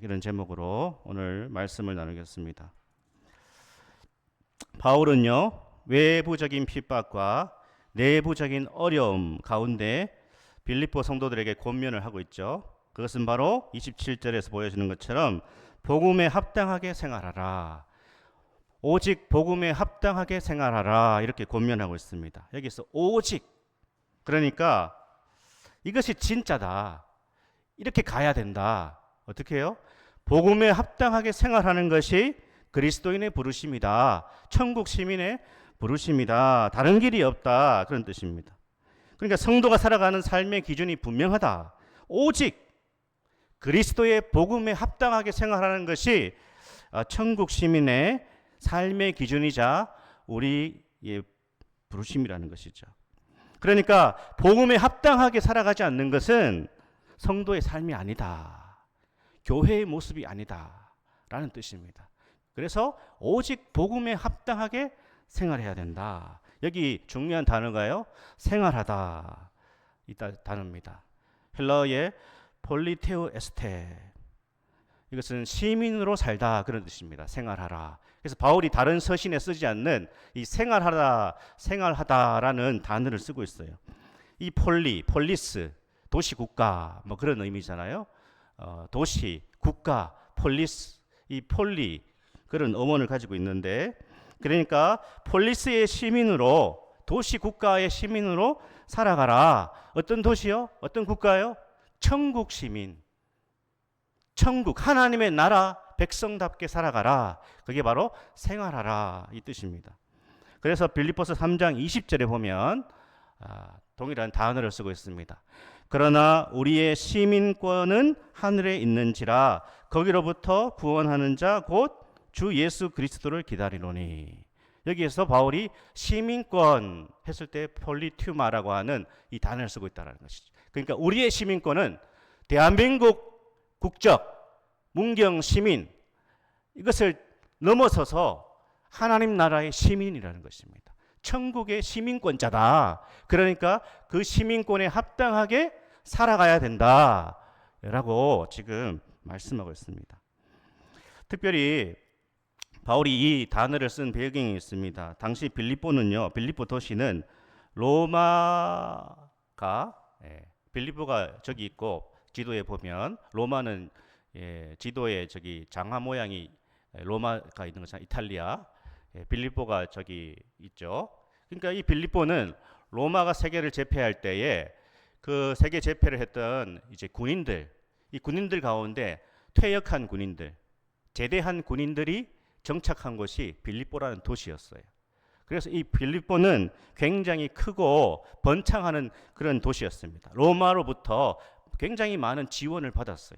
이런 제목으로 오늘 말씀을 나누겠습니다. 바울은요, 외부적인 핍박과 내부적인 어려움 가운데 빌립보 성도들에게 권면을 하고 있죠. 그것은 바로 27절에서 보여주는 것처럼 복음에 합당하게 생활하라. 오직 복음에 합당하게 생활하라. 이렇게 권면하고 있습니다. 여기서 오직, 그러니까 이것이 진짜다. 이렇게 가야 된다. 어떻게 해요? 복음에 합당하게 생활하는 것이 그리스도인의 부르심이다. 천국 시민의 부르심이다. 다른 길이 없다. 그런 뜻입니다. 그러니까 성도가 살아가는 삶의 기준이 분명하다. 오직 그리스도의 복음에 합당하게 생활하는 것이 천국 시민의 삶의 기준이자 우리의 부르심이라는 것이죠. 그러니까 복음에 합당하게 살아가지 않는 것은 성도의 삶이 아니다. 교회의 모습이 아니다. 라는 뜻입니다. 그래서 오직 복음에 합당하게 생활해야 된다. 여기 중요한 단어가요, 생활하다. 이 단어입니다. 헬라어의 폴리테오 에스테. 이것은 시민으로 살다, 그런 뜻입니다. 생활하라. 그래서 바울이 다른 서신에 쓰지 않는 이 생활하다, 생활하다라는 단어를 쓰고 있어요. 이 폴리스, 도시, 국가, 뭐 그런 의미잖아요. 도시, 국가, 폴리스, 이 폴리, 그런 어원을 가지고 있는데, 그러니까 폴리스의 시민으로, 도시, 국가의 시민으로 살아가라. 어떤 도시요? 어떤 국가요? 천국 시민. 천국, 하나님의 나라 백성답게 살아가라. 그게 바로 생활하라, 이 뜻입니다. 그래서 빌립보서 3장 20절에 보면 동일한 단어를 쓰고 있습니다. 그러나 우리의 시민권은 하늘에 있는지라 거기로부터 구원하는 자 곧 주 예수 그리스도를 기다리노니. 여기에서 바울이 시민권 했을 때 폴리튜마라고 하는 이 단어를 쓰고 있다는 것이죠. 그러니까 우리의 시민권은 대한민국 국적, 문경 시민, 이것을 넘어서서 하나님 나라의 시민이라는 것입니다. 천국의 시민권자다. 그러니까 그 시민권에 합당하게 살아가야 된다. 라고 지금 말씀하고 있습니다. 특별히 바울이 이 단어를 쓴 배경이 있습니다. 당시 빌립보 도시는 로마가, 빌립보가 저기 있고, 지도에 보면 로마는 지도에 저기 장화 모양이 로마가 있는 것은 이탈리아, 빌립보가 저기 있죠. 그러니까 이 빌립보는 로마가 세계를 제패할 때에 그 세계 제패를 했던 이제 군인들, 이 군인들 가운데 퇴역한 군인들, 제대한 군인들이 정착한 곳이 빌립보라는 도시였어요. 그래서 이 빌립보는 굉장히 크고 번창하는 그런 도시였습니다. 로마로부터 굉장히 많은 지원을 받았어요.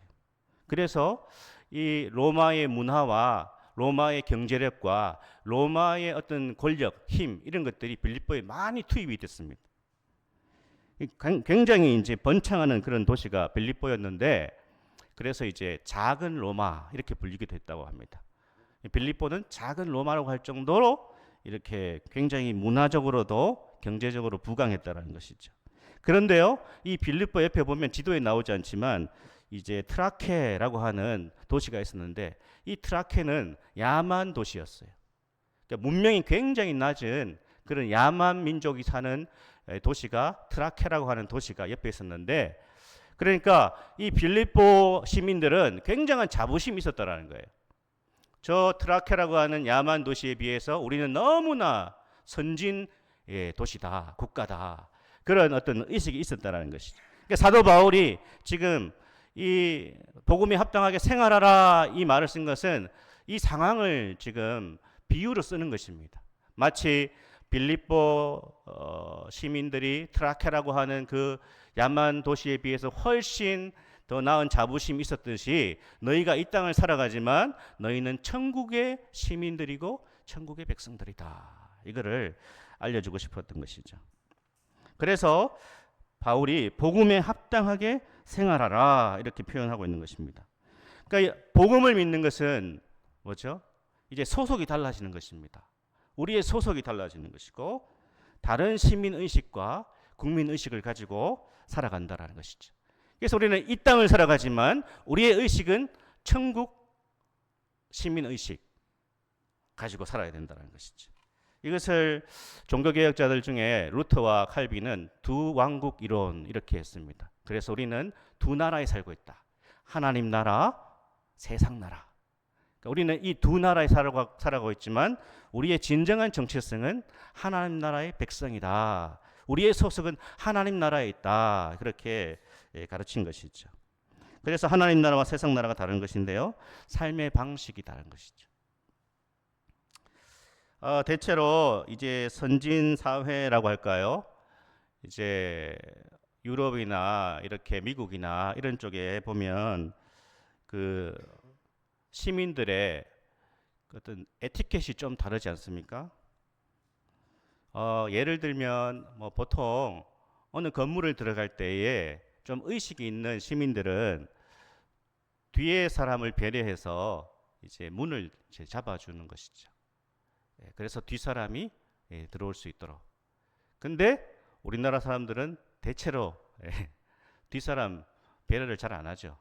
그래서 이 로마의 문화와 로마의 경제력과 로마의 어떤 권력, 힘, 이런 것들이 빌립보에 많이 투입이 됐습니다. 굉장히 이제 번창하는 그런 도시가 빌립보였는데, 그래서 이제 작은 로마 이렇게 불리기도 했다고 합니다. 빌립보는 작은 로마라고 할 정도로 이렇게 굉장히 문화적으로도 경제적으로 부강했다는 것이죠. 그런데요, 이 빌립보 옆에 보면 지도에 나오지 않지만 이제 트라케라고 하는 도시가 있었는데, 이 트라케는 야만 도시였어요. 그러니까 문명이 굉장히 낮은 그런 야만 민족이 사는 도시가, 트라케라고 하는 도시가 옆에 있었는데, 그러니까 이 빌립보 시민들은 굉장한 자부심이 있었다라는 거예요. 저 트라케라고 하는 야만 도시에 비해서 우리는 너무나 선진 도시다, 국가다, 그런 어떤 의식이 있었다라는 것이죠. 그러니까 사도 바울이 지금 이 복음에 합당하게 생활하라, 이 말을 쓴 것은 이 상황을 지금 비유로 쓰는 것입니다. 마치 빌립보 시민들이 트라케라고 하는 그 야만 도시에 비해서 훨씬 더 나은 자부심이 있었듯이 너희가 이 땅을 살아가지만 너희는 천국의 시민들이고 천국의 백성들이다. 이거를 알려주고 싶었던 것이죠. 그래서 바울이 복음에 합당하게 생활하라, 이렇게 표현하고 있는 것입니다. 그러니까 복음을 믿는 것은 뭐죠? 이제 소속이 달라지는 것입니다. 우리의 소속이 달라지는 것이고, 다른 시민의식과 국민의식을 가지고 살아간다는 것이죠. 그래서 우리는 이 땅을 살아가지만 우리의 의식은 천국 시민 의식 가지고 살아야 된다는 것이죠. 이것을 종교개혁자들 중에 루터와 칼빈은 두 왕국 이론 이렇게 했습니다. 그래서 우리는 두 나라에 살고 있다. 하나님 나라, 세상 나라. 그러니까 우리는 이 두 나라에 살아가고 있지만 우리의 진정한 정체성은 하나님 나라의 백성이다. 우리의 소속은 하나님 나라에 있다. 그렇게 가르친 것이죠. 그래서 하나님 나라와 세상 나라가 다른 것인데요. 삶의 방식이 다른 것이죠. 대체로 이제 선진 사회라고 할까요? 이제 유럽이나 이렇게 미국이나 이런 쪽에 보면 그 시민들의 어떤 에티켓이 좀 다르지 않습니까? 예를 들면 뭐 보통 어느 건물을 들어갈 때에 좀 의식이 있는 시민들은 뒤에 사람을 배려해서 이제 문을 이제 잡아주는 것이죠. 그래서 뒷 사람이 들어올 수 있도록. 근데 우리나라 사람들은 대체로 뒷 사람 배려를 잘 안 하죠.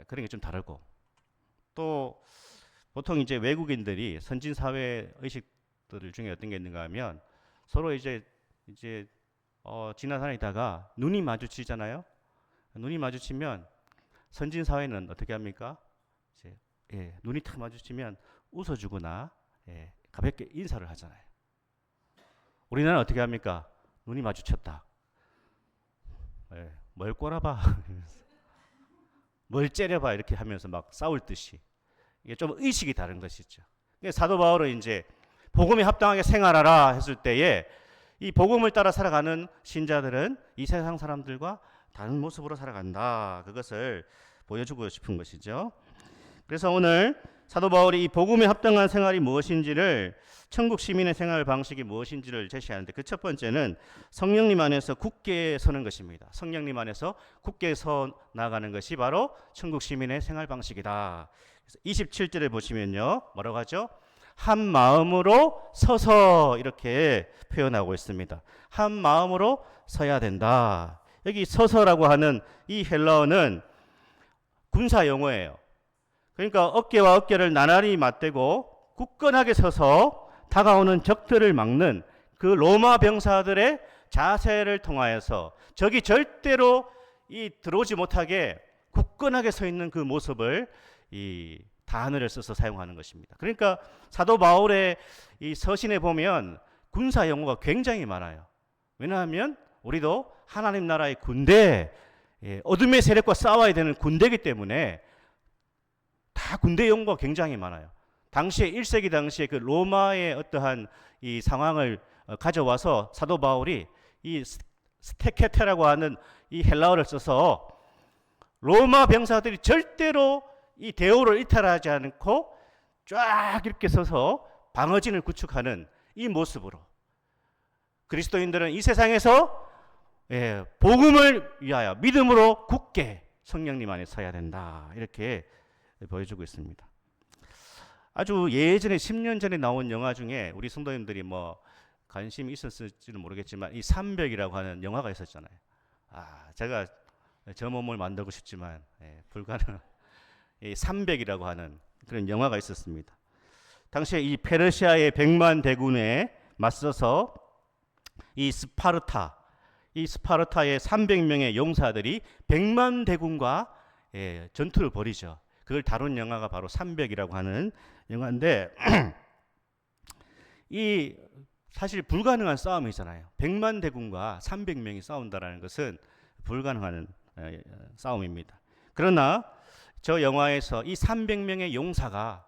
그런 게 좀 다르고. 또 보통 이제 외국인들이 선진 사회 의식들 중에 어떤 게 있는가 하면 서로 이제 지나다니다가 눈이 마주치잖아요. 눈이 마주치면 선진 사회는 어떻게 합니까? 이제 눈이 탁 마주치면 웃어주거나 가볍게 인사를 하잖아요. 우리나라는 어떻게 합니까? 눈이 마주쳤다. 뭘 꼬라봐. 뭘 째려봐. 이렇게 하면서 막 싸울 듯이. 이게 좀 의식이 다른 것이죠. 사도 바울은 이제 복음에 합당하게 생활하라 했을 때에 이 복음을 따라 살아가는 신자들은 이 세상 사람들과 다른 모습으로 살아간다. 그것을 보여주고 싶은 것이죠. 그래서 오늘 사도 바울이 이 복음에 합당한 생활이 무엇인지를, 천국 시민의 생활 방식이 무엇인지를 제시하는데, 그 첫 번째는 성령님 안에서 굳게 서는 것입니다. 성령님 안에서 굳게 서 나가는 것이 바로 천국 시민의 생활 방식이다. 27절에 보시면요, 뭐라고 하죠? 한 마음으로 서서, 이렇게 표현하고 있습니다. 한 마음으로 서야 된다. 여기 서서라고 하는 이 헬라어는 군사 용어예요. 그러니까 어깨와 어깨를 나란히 맞대고 굳건하게 서서 다가오는 적들을 막는 그 로마 병사들의 자세를 통하여서 적이 절대로 들어오지 못하게 굳건하게 서 있는 그 모습을 이 단어를 써서 사용하는 것입니다. 그러니까 사도 바울의 이 서신에 보면 군사 용어가 굉장히 많아요. 왜냐하면 우리도 하나님 나라의 군대, 어둠의 세력과 싸워야 되는 군대이기 때문에 다 군대 용어가 굉장히 많아요. 당시에 1세기 당시에 그 로마의 어떠한 이 상황을 가져와서 사도 바울이 이 스테케테라고 하는 이 헬라어를 써서 로마 병사들이 절대로 이 대오를 이탈하지 않고 쫙 이렇게 서서 방어진을 구축하는 이 모습으로 그리스도인들은 이 세상에서 복음을 위하여 믿음으로 굳게 성령님 안에 서야 된다. 이렇게 보여주고 있습니다. 아주 예전에 10년 전에 나온 영화 중에 우리 성도님들이 뭐 관심이 있었을지는 모르겠지만 이 삼백이라고 하는 영화가 있었잖아요. 제가 저 몸을 만들고 싶지만 불가능. 이 삼백이라고 하는 그런 영화가 있었습니다. 당시에 이 페르시아의 100만 대군에 맞서서 이 스파르타의 300명의 용사들이 100만 대군과 전투를 벌이죠. 그걸 다룬 영화가 바로 삼백이라고 하는 영화인데 이 사실 불가능한 싸움이잖아요. 100만 대군과 300명이 싸운다는 것은 불가능한 싸움입니다. 그러나 저 영화에서 이 300명의 용사가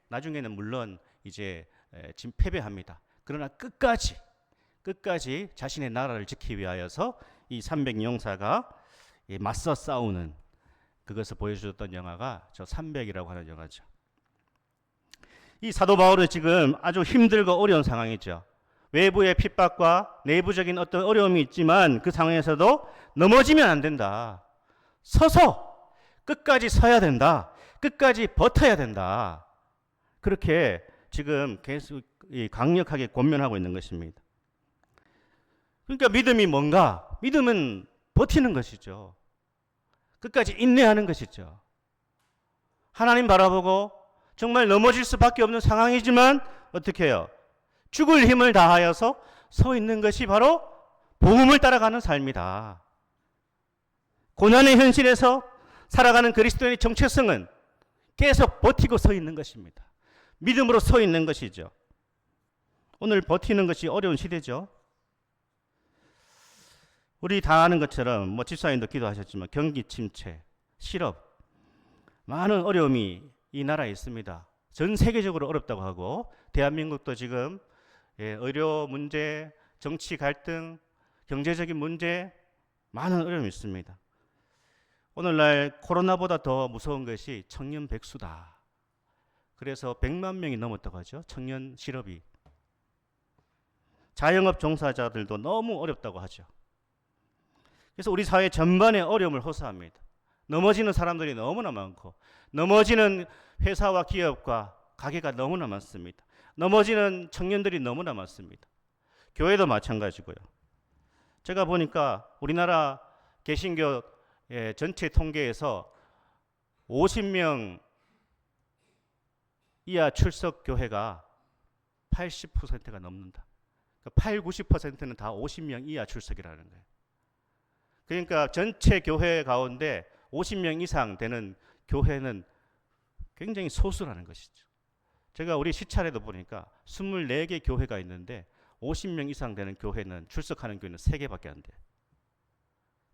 나중에는 물론 이제 지금 패배합니다. 그러나 끝까지 자신의 나라를 지키기 위하여서 이 300용사가 맞서 싸우는 그것을 보여주었던 영화가 저 300이라고 하는 영화죠. 이 사도 바울은 지금 아주 힘들고 어려운 상황이죠. 외부의 핍박과 내부적인 어떤 어려움이 있지만 그 상황에서도 넘어지면 안 된다. 서서 끝까지 서야 된다. 끝까지 버텨야 된다. 그렇게 지금 계속 강력하게 권면하고 있는 것입니다. 그러니까 믿음이 뭔가? 믿음은 버티는 것이죠. 끝까지 인내하는 것이죠. 하나님 바라보고 정말 넘어질 수밖에 없는 상황이지만 어떻게 해요? 죽을 힘을 다하여서 서 있는 것이 바로 복음을 따라가는 삶이다. 고난의 현실에서 살아가는 그리스도인의 정체성은 계속 버티고 서 있는 것입니다. 믿음으로 서 있는 것이죠. 오늘 버티는 것이 어려운 시대죠. 우리 다 아는 것처럼 집사님도 기도하셨지만 경기 침체, 실업, 많은 어려움이 이 나라에 있습니다. 전 세계적으로 어렵다고 하고 대한민국도 지금 의료 문제, 정치 갈등, 경제적인 문제 많은 어려움이 있습니다. 오늘날 코로나보다 더 무서운 것이 청년 백수다. 그래서 100만 명이 넘었다고 하죠. 청년 실업이. 자영업 종사자들도 너무 어렵다고 하죠. 그래서 우리 사회 전반에 어려움을 호소합니다. 넘어지는 사람들이 너무나 많고 넘어지는 회사와 기업과 가게가 너무나 많습니다. 넘어지는 청년들이 너무나 많습니다. 교회도 마찬가지고요. 제가 보니까 우리나라 개신교 전체 통계에서 50명 이하 출석 교회가 80%가 넘는다. 그러니까 8, 90%는 다 50명 이하 출석이라는 거예요. 그러니까 전체 교회 가운데 50명 이상 되는 교회는 굉장히 소수라는 것이죠. 제가 우리 시찰에도 보니까 24개 교회가 있는데 50명 이상 되는 교회는 출석하는 교회는 3개밖에 안 돼요.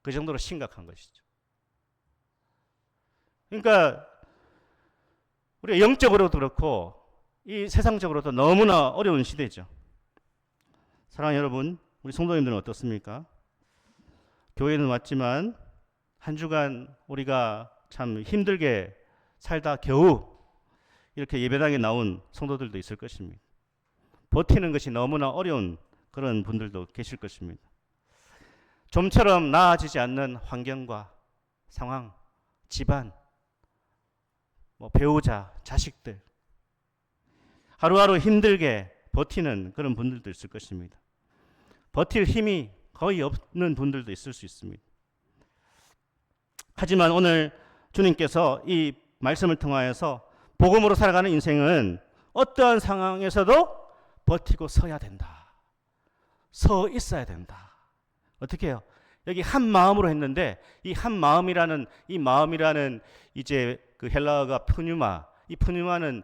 그 정도로 심각한 것이죠. 그러니까 우리가 영적으로도 그렇고 이 세상적으로도 너무나 어려운 시대죠. 사랑하는 여러분, 우리 성도님들은 어떻습니까? 교회는 왔지만 한 주간 우리가 참 힘들게 살다 겨우 이렇게 예배당에 나온 성도들도 있을 것입니다. 버티는 것이 너무나 어려운 그런 분들도 계실 것입니다. 좀처럼 나아지지 않는 환경과 상황, 집안, 배우자, 자식들, 하루하루 힘들게 버티는 그런 분들도 있을 것입니다. 버틸 힘이 거의 없는 분들도 있을 수 있습니다. 하지만 오늘 주님께서 이 말씀을 통하여서 복음으로 살아가는 인생은 어떠한 상황에서도 버티고 서야 된다. 서 있어야 된다. 어떻게 해요? 여기 한 마음으로 했는데 이 한 마음이라는 이제 그 헬라어가 푸뉴마. 이 푸뉴마는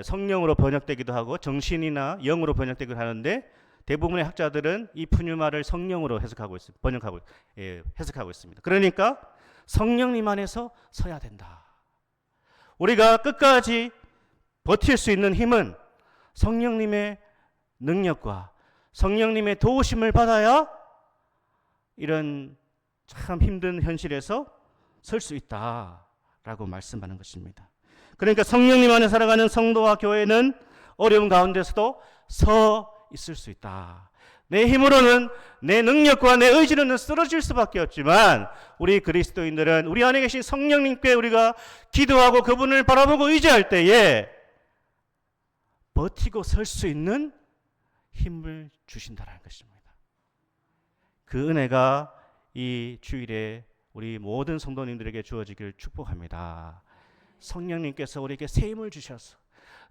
성령으로 번역되기도 하고 정신이나 영으로 번역되기도 하는데 대부분의 학자들은 이 푸뉴마를 성령으로 해석하고 있습니다. 그러니까 성령님 안에서 서야 된다. 우리가 끝까지 버틸 수 있는 힘은 성령님의 능력과 성령님의 도우심을 받아야 이런 참 힘든 현실에서 설 수 있다라고 말씀하는 것입니다. 그러니까 성령님 안에 살아가는 성도와 교회는 어려운 가운데서도 서 있을 수 있다. 내 힘으로는, 내 능력과 내 의지로는 쓰러질 수밖에 없지만 우리 그리스도인들은 우리 안에 계신 성령님께 우리가 기도하고 그분을 바라보고 의지할 때에 버티고 설 수 있는 힘을 주신다는 것입니다. 그 은혜가 이 주일에 우리 모든 성도님들에게 주어지기를 축복합니다. 성령님께서 우리에게 새 힘을 주셔서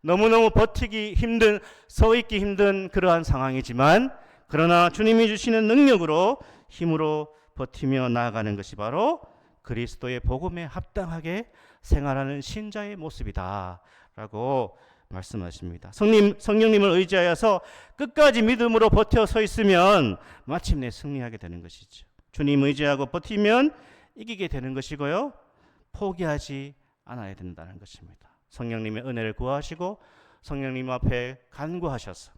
너무너무 버티기 힘든, 서 있기 힘든 그러한 상황이지만 그러나 주님이 주시는 능력으로 힘으로 버티며 나아가는 것이 바로 그리스도의 복음에 합당하게 생활하는 신자의 모습이다 라고 말씀하십니다. 성령님을 의지하여서 끝까지 믿음으로 버텨 서 있으면 마침내 승리하게 되는 것이죠. 주님 의지하고 버티면 이기게 되는 것이고요. 포기하지 않아야 된다는 것입니다. 성령님의 은혜를 구하시고 성령님 앞에 간구하셔서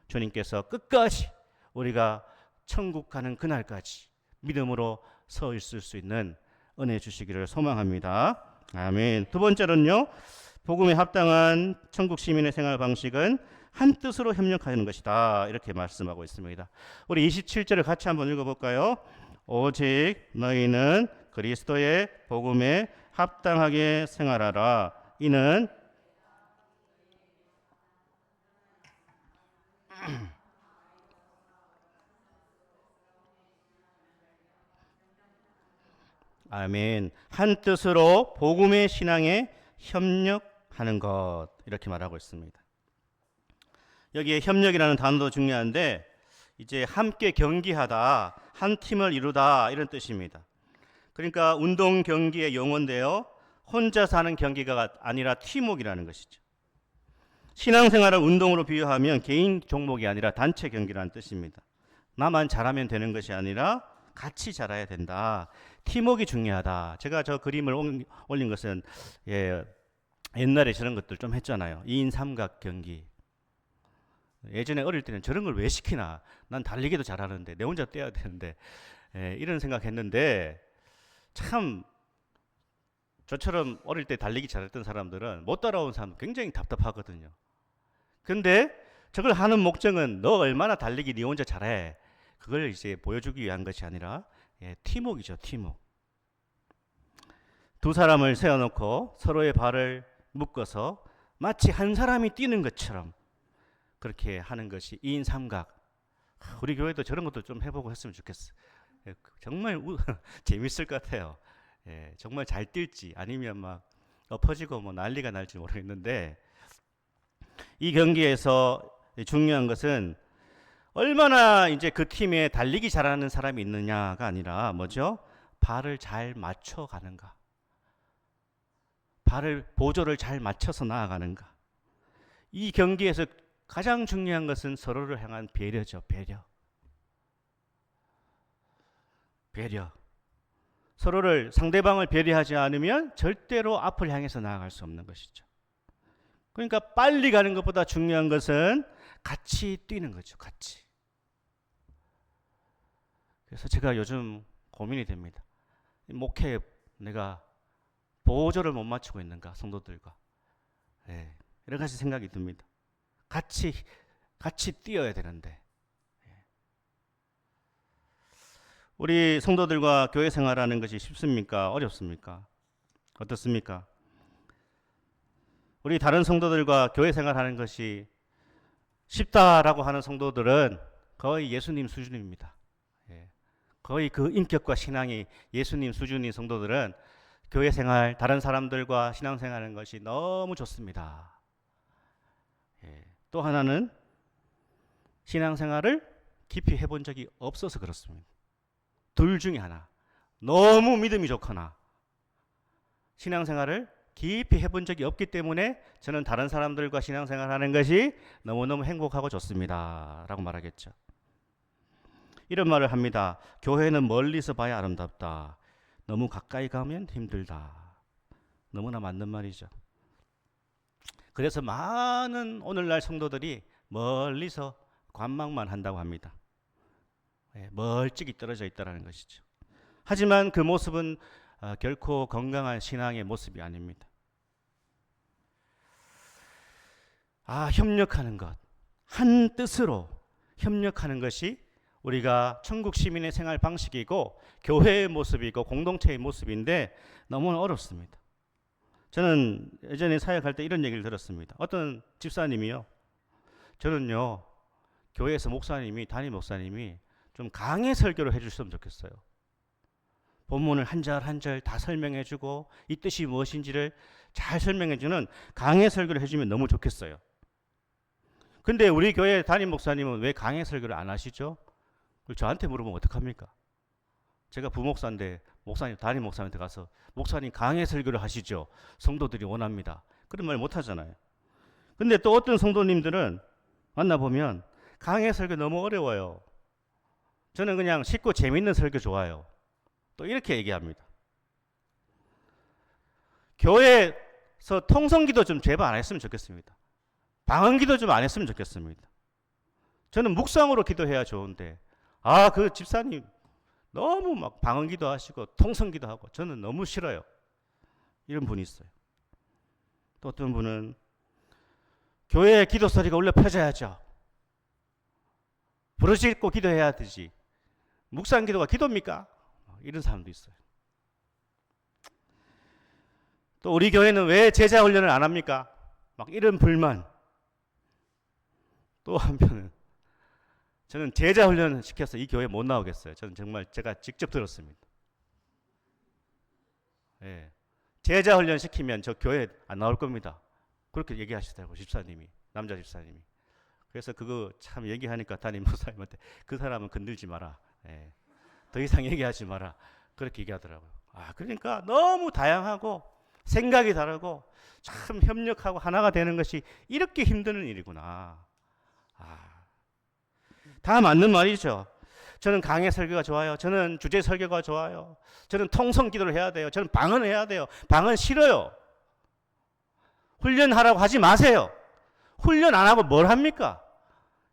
주님께서 끝까지 우리가 천국 가는 그날까지 믿음으로 서 있을 수 있는 은혜 주시기를 소망합니다. 아멘. 두 번째로는요. 복음에 합당한 천국 시민의 생활 방식은 한 뜻으로 협력하는 것이다. 이렇게 말씀하고 있습니다. 우리 27절을 같이 한번 읽어볼까요? 오직 너희는 그리스도의 복음에 합당하게 생활하라. 이는 아멘. 한 뜻으로 복음의 신앙에 협력하는 것, 이렇게 말하고 있습니다. 여기에 협력이라는 단어도 중요한데 이제 함께 경기하다, 한 팀을 이루다, 이런 뜻입니다. 그러니까 운동 경기의 용어인데요, 혼자서 하는 경기가 아니라 팀워크라는 것이죠. 신앙생활을 운동으로 비유하면 개인 종목이 아니라 단체 경기라는 뜻입니다. 나만 잘하면 되는 것이 아니라 같이 잘해야 된다. 팀워크가 중요하다. 제가 저 그림을 올린 것은 옛날에 저런 것들 좀 했잖아요. 2인 삼각 경기. 예전에 어릴 때는 저런 걸 왜 시키나. 난 달리기도 잘하는데 내 혼자 뛰어야 되는데 이런 생각했는데, 참 저처럼 어릴 때 달리기 잘했던 사람들은 못 따라온 사람 굉장히 답답하거든요. 근데 저걸 하는 목적은 너 얼마나 달리기 네 혼자 잘해, 그걸 이제 보여주기 위한 것이 아니라 팀워크이죠. 팀워크. 두 사람을 세워놓고 서로의 발을 묶어서 마치 한 사람이 뛰는 것처럼 그렇게 하는 것이 2인 삼각. 우리 교회도 저런 것도 좀 해보고 했으면 좋겠어. 정말 재밌을 것 같아요. 정말 잘 뛸지 아니면 막 엎어지고 뭐 난리가 날지 모르겠는데, 이 경기에서 중요한 것은 얼마나 이제 그 팀에 달리기 잘하는 사람이 있느냐가 아니라 뭐죠? 발을 잘 맞춰 가는가. 보조를 잘 맞춰서 나아가는가. 이 경기에서 가장 중요한 것은 서로를 향한 배려죠. 배려. 서로를, 상대방을 배려하지 않으면 절대로 앞을 향해서 나아갈 수 없는 것이죠. 그러니까 빨리 가는 것보다 중요한 것은 같이 뛰는 거죠. 같이. 그래서 제가 요즘 고민이 됩니다. 목회에 내가 보조를 못 맞추고 있는가, 성도들과. 여러 가지 생각이 듭니다. 같이 뛰어야 되는데. 우리 성도들과 교회 생활하는 것이 쉽습니까? 어렵습니까? 어떻습니까? 우리 다른 성도들과 교회 생활하는 것이 쉽다라고 하는 성도들은 거의 예수님 수준입니다. 거의 그 인격과 신앙이 예수님 수준인 성도들은 교회 생활, 다른 사람들과 신앙생활하는 것이 너무 좋습니다. 또 하나는 신앙생활을 깊이 해본 적이 없어서 그렇습니다. 둘 중에 하나. 너무 믿음이 좋거나 신앙생활을 깊이 해본 적이 없기 때문에 저는 다른 사람들과 신앙생활하는 것이 너무너무 행복하고 좋습니다 라고 말하겠죠. 이런 말을 합니다. 교회는 멀리서 봐야 아름답다. 너무 가까이 가면 힘들다. 너무나 맞는 말이죠. 그래서 많은 오늘날 성도들이 멀리서 관망만 한다고 합니다. 멀찍이 떨어져 있다는 것이죠. 하지만 그 모습은 결코 건강한 신앙의 모습이 아닙니다. 협력하는 것, 한 뜻으로 협력하는 것이 우리가 천국 시민의 생활 방식이고 교회의 모습이고 공동체의 모습인데 너무나 어렵습니다. 저는 예전에 사역할 때 이런 얘기를 들었습니다. 어떤 집사님이요, 저는요 교회에서 담임 목사님이 좀 강해 설교를 해주셨으면 좋겠어요. 본문을 한 절 한 절 다 설명해주고 이 뜻이 무엇인지를 잘 설명해주는 강해 설교를 해주면 너무 좋겠어요. 근데 우리 교회 담임 목사님은 왜 강해 설교를 안 하시죠? 저한테 물어보면 어떡합니까? 제가 부목사인데 담임 목사님한테 가서 목사님 강해 설교를 하시죠? 성도들이 원합니다. 그런 말 못 하잖아요. 근데 또 어떤 성도님들은 만나보면 강해 설교 너무 어려워요. 저는 그냥 쉽고 재밌는 설교 좋아요. 또 이렇게 얘기합니다. 교회에서 통성기도 좀 제발 안 했으면 좋겠습니다. 방언기도 좀 안 했으면 좋겠습니다. 저는 묵상으로 기도해야 좋은데 그 집사님 너무 막 방언기도 하시고 통성기도 하고 저는 너무 싫어요. 이런 분이 있어요. 또 어떤 분은 교회의 기도 소리가 울려 퍼져야죠. 부르짖고 기도해야 되지. 묵상 기도가 기도입니까? 이런 사람도 있어요. 또 우리 교회는 왜 제자 훈련을 안 합니까? 막 이런 불만. 또 한편은 저는 제자 훈련 시켜서 이 교회 못 나오겠어요. 저는 정말 제가 직접 들었습니다. 예. 제자 훈련 시키면 저 교회 안 나올 겁니다. 그렇게 얘기하시더라고요. 집사님이. 남자 집사님이. 그래서 그거 참 얘기하니까 담임 목사님한테 그 사람은 건들지 마라. 예. 더 이상 얘기하지 마라. 그렇게 얘기하더라고요. 그러니까 너무 다양하고 생각이 다르고 참 협력하고 하나가 되는 것이 이렇게 힘든 일이구나. 다 맞는 말이죠. 저는 강해 설교가 좋아요. 저는 주제 설교가 좋아요. 저는 통성 기도를 해야 돼요. 저는 방언을 해야 돼요. 방언 싫어요. 훈련하라고 하지 마세요. 훈련 안 하고 뭘 합니까?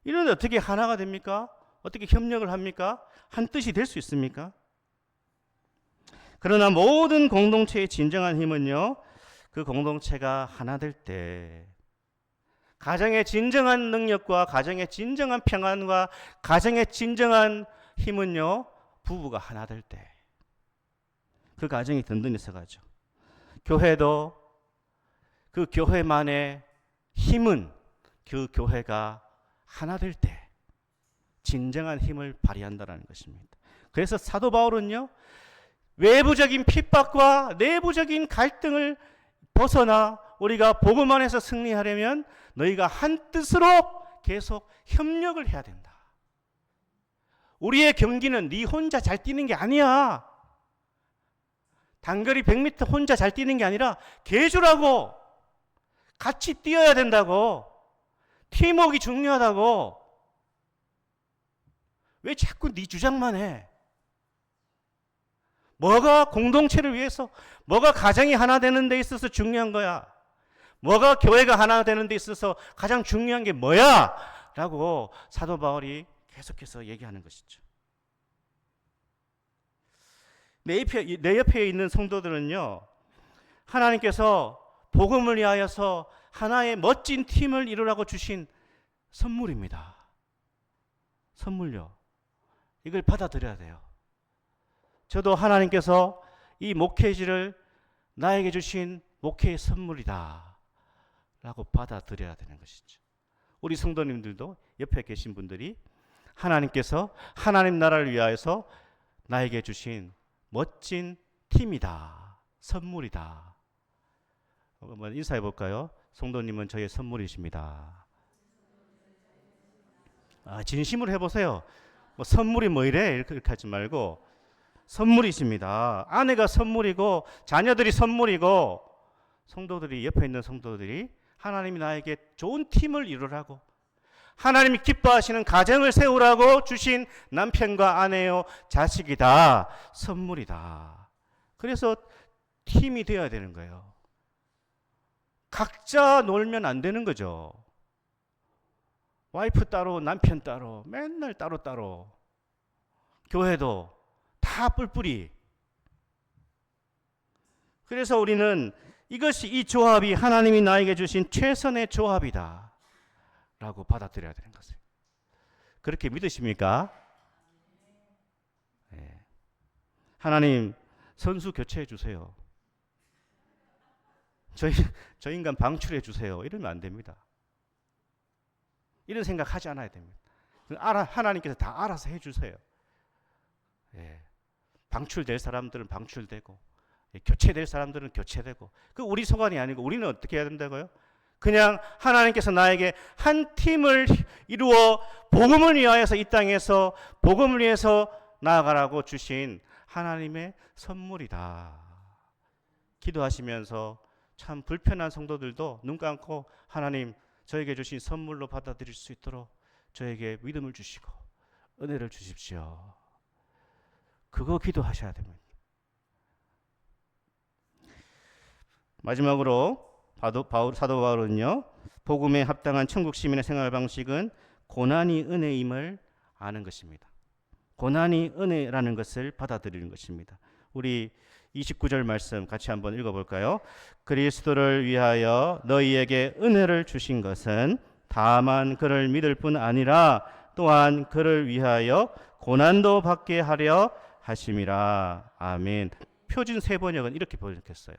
이런데 어떻게 하나가 됩니까? 어떻게 협력을 합니까? 한 뜻이 될 수 있습니까? 그러나 모든 공동체의 진정한 힘은요, 그 공동체가 하나 될 때, 가정의 진정한 능력과 가정의 진정한 평안과 가정의 진정한 힘은요, 부부가 하나 될 때, 그 가정이 든든히 서가죠. 교회도 그 교회만의 힘은 그 교회가 하나 될 때 진정한 힘을 발휘한다는 것입니다. 그래서 사도 바울은요, 외부적인 핍박과 내부적인 갈등을 벗어나 우리가 복음 안에서 승리하려면 너희가 한 뜻으로 계속 협력을 해야 된다. 우리의 경기는 네 혼자 잘 뛰는 게 아니야. 단거리 100m 혼자 잘 뛰는 게 아니라 개주라고. 같이 뛰어야 된다고. 팀워크가 중요하다고. 왜 자꾸 네 주장만 해? 뭐가 공동체를 위해서, 뭐가 가정이 하나 되는 데 있어서 중요한 거야? 뭐가 교회가 하나 되는 데 있어서 가장 중요한 게 뭐야? 라고 사도 바울이 계속해서 얘기하는 것이죠. 내 옆에 있는 성도들은요, 하나님께서 복음을 위하여서 하나의 멋진 팀을 이루라고 주신 선물입니다. 선물요. 이걸 받아들여야 돼요. 저도 하나님께서 이 목회지를 나에게 주신 목회의 선물이다 라고 받아들여야 되는 것이죠. 우리 성도님들도 옆에 계신 분들이 하나님께서 하나님 나라를 위하여서 나에게 주신 멋진 팀이다, 선물이다. 한번 인사해 볼까요? 성도님은 저의 선물이십니다. 진심으로 해보세요. 뭐 선물이 뭐 이래 이렇게 하지 말고 선물이십니다. 아내가 선물이고 자녀들이 선물이고 성도들이, 옆에 있는 성도들이 하나님이 나에게 좋은 팀을 이루라고, 하나님이 기뻐하시는 가정을 세우라고 주신 남편과 아내요 자식이다, 선물이다. 그래서 팀이 되어야 되는 거예요. 각자 놀면 안 되는 거죠. 와이프 따로 남편 따로 맨날 따로따로. 교회도 다 뿔뿔이. 그래서 우리는 이것이, 이 조합이 하나님이 나에게 주신 최선의 조합이다 라고 받아들여야 되는 것을. 그렇게 믿으십니까? 네. 하나님 선수 교체해 주세요. 저 인간 방출해 주세요. 이러면 안 됩니다. 이런 생각하지 않아야 됩니다. 하나님께서 다 알아서 해 주세요. 예. 방출될 사람들은 방출되고, 교체될 사람들은 교체되고, 그 우리 소관이 아니고 우리는 어떻게 해야 된다고요? 그냥 하나님께서 나에게 한 팀을 이루어 복음을 위하여서 이 땅에서 복음을 위해서 나아가라고 주신 하나님의 선물이다. 기도하시면서 참 불편한 성도들도 눈 감고 하나님 저에게 주신 선물로 받아들일 수 있도록 저에게 믿음을 주시고 은혜를 주십시오. 그거 기도하셔야 됩니다. 마지막으로 사도 바울은요, 복음에 합당한 천국 시민의 생활 방식은 고난이 은혜임을 아는 것입니다. 고난이 은혜라는 것을 받아들이는 것입니다. 우리 29절 말씀 같이 한번 읽어볼까요? 그리스도를 위하여 너희에게 은혜를 주신 것은 다만 그를 믿을 뿐 아니라 또한 그를 위하여 고난도 받게 하려 하심이라. 아멘. 표준 세번역은 이렇게 번역했어요.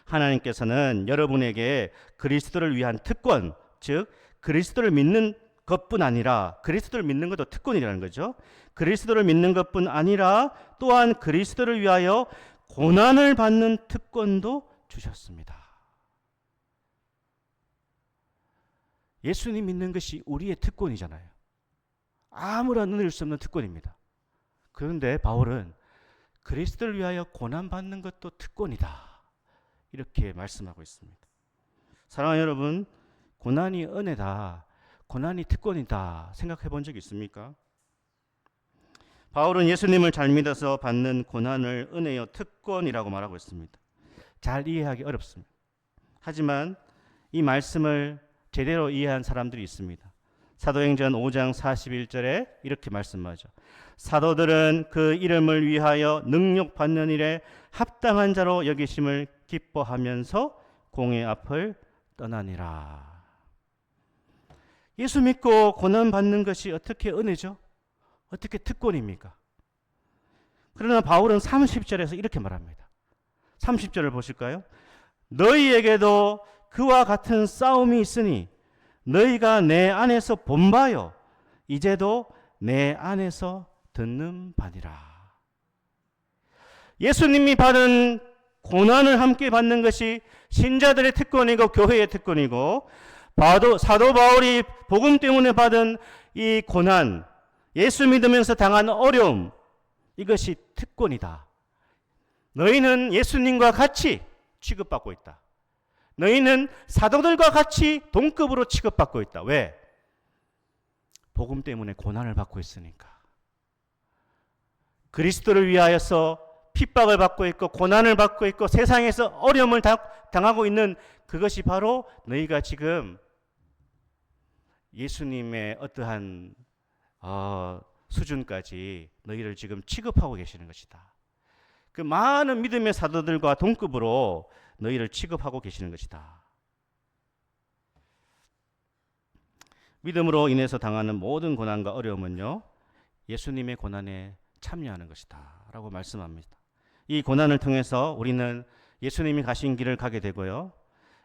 하나님께서는 여러분에게 그리스도를 위한 특권, 즉 그리스도를 믿는 것뿐 아니라, 그리스도를 믿는 것도 특권이라는 거죠. 그리스도를 믿는 것뿐 아니라 또한 그리스도를 위하여 고난을 받는 특권도 주셨습니다. 예수님 믿는 것이 우리의 특권이잖아요. 아무런 은혜일 수 없는 특권입니다. 그런데 바울은 그리스도를 위하여 고난받는 것도 특권이다, 이렇게 말씀하고 있습니다. 사랑하는 여러분, 고난이 은혜다, 고난이 특권이다 생각해 본 적 있습니까? 바울은 예수님을 잘 믿어서 받는 고난을 은혜요 특권이라고 말하고 있습니다. 잘 이해하기 어렵습니다. 하지만 이 말씀을 제대로 이해한 사람들이 있습니다. 사도행전 5장 41절에 이렇게 말씀하죠. 사도들은 그 이름을 위하여 능욕받는 일에 합당한 자로 여기심을 기뻐하면서 공의 앞을 떠나니라. 예수 믿고 고난받는 것이 어떻게 은혜죠? 어떻게 특권입니까? 그러나 바울은 30절에서 이렇게 말합니다. 30절을 보실까요? 너희에게도 그와 같은 싸움이 있으니 너희가 내 안에서 본 바요 이제도 내 안에서 듣는 바니라. 예수님이 받은 고난을 함께 받는 것이 신자들의 특권이고 교회의 특권이고, 사도 바울이 복음 때문에 받은 이 고난, 예수 믿으면서 당한 어려움, 이것이 특권이다. 너희는 예수님과 같이 취급받고 있다. 너희는 사도들과 같이 동급으로 취급받고 있다. 왜? 복음 때문에 고난을 받고 있으니까. 그리스도를 위하여서 핍박을 받고 있고 고난을 받고 있고 세상에서 어려움을 당하고 있는 그것이 바로 너희가 지금 예수님의 어떠한 수준까지 너희를 지금 취급하고 계시는 것이다. 그 많은 믿음의 사도들과 동급으로 너희를 취급하고 계시는 것이다. 믿음으로 인해서 당하는 모든 고난과 어려움은요, 예수님의 고난에 참여하는 것이다 라고 말씀합니다. 이 고난을 통해서 우리는 예수님이 가신 길을 가게 되고요,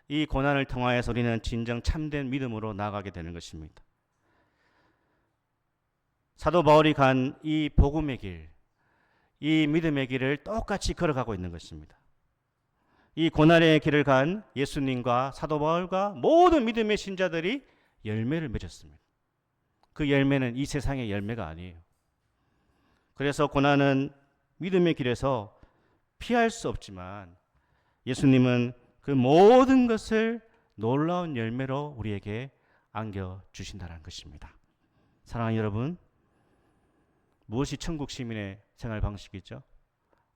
이 고난을 통하여서 우리는 진정 참된 믿음으로 나아가게 되는 것입니다. 사도 바울이 간 이 복음의 길, 이 믿음의 길을 똑같이 걸어가고 있는 것입니다. 이 고난의 길을 간 예수님과 사도 바울과 모든 믿음의 신자들이 열매를 맺었습니다. 그 열매는 이 세상의 열매가 아니에요. 그래서 고난은 믿음의 길에서 피할 수 없지만 예수님은 그 모든 것을 놀라운 열매로 우리에게 안겨주신다는 것입니다. 사랑하는 여러분, 무엇이 천국 시민의 생활 방식이죠?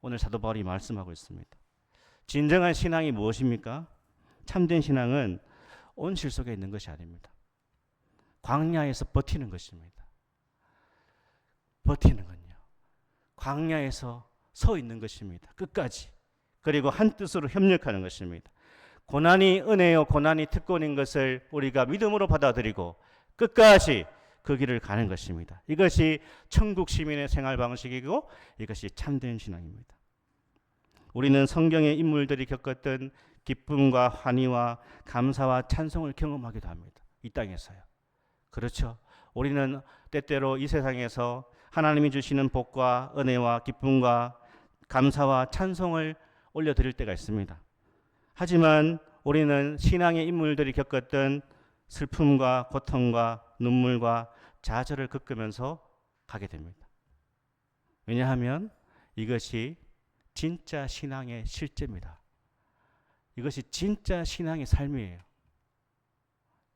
오늘 사도 바울이 말씀하고 있습니다. 진정한 신앙이 무엇입니까? 참된 신앙은 온실 속에 있는 것이 아닙니다. 광야에서 버티는 것입니다. 버티는 건요, 광야에서 서 있는 것입니다. 끝까지. 그리고 한 뜻으로 협력하는 것입니다. 고난이 은혜요, 고난이 특권인 것을 우리가 믿음으로 받아들이고 끝까지 그 길을 가는 것입니다. 이것이 천국 시민의 생활 방식이고 이것이 참된 신앙입니다. 우리는 성경의 인물들이 겪었던 기쁨과 환희와 감사와 찬송을 경험하기도 합니다. 이 땅에서요. 그렇죠. 우리는 때때로 이 세상에서 하나님이 주시는 복과 은혜와 기쁨과 감사와 찬송을 올려드릴 때가 있습니다. 하지만 우리는 신앙의 인물들이 겪었던 슬픔과 고통과 눈물과 좌절을 겪으면서 가게 됩니다. 왜냐하면 이것이 진짜 신앙의 실제입니다. 이것이 진짜 신앙의 삶이에요.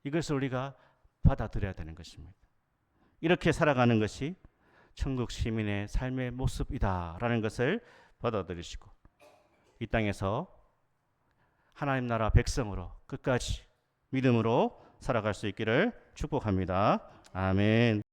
이것을 우리가 받아들여야 되는 것입니다. 이렇게 살아가는 것이 천국 시민의 삶의 모습이다라는 것을 받아들이시고 이 땅에서 하나님 나라 백성으로 끝까지 믿음으로 살아갈 수 있기를 축복합니다. 아멘.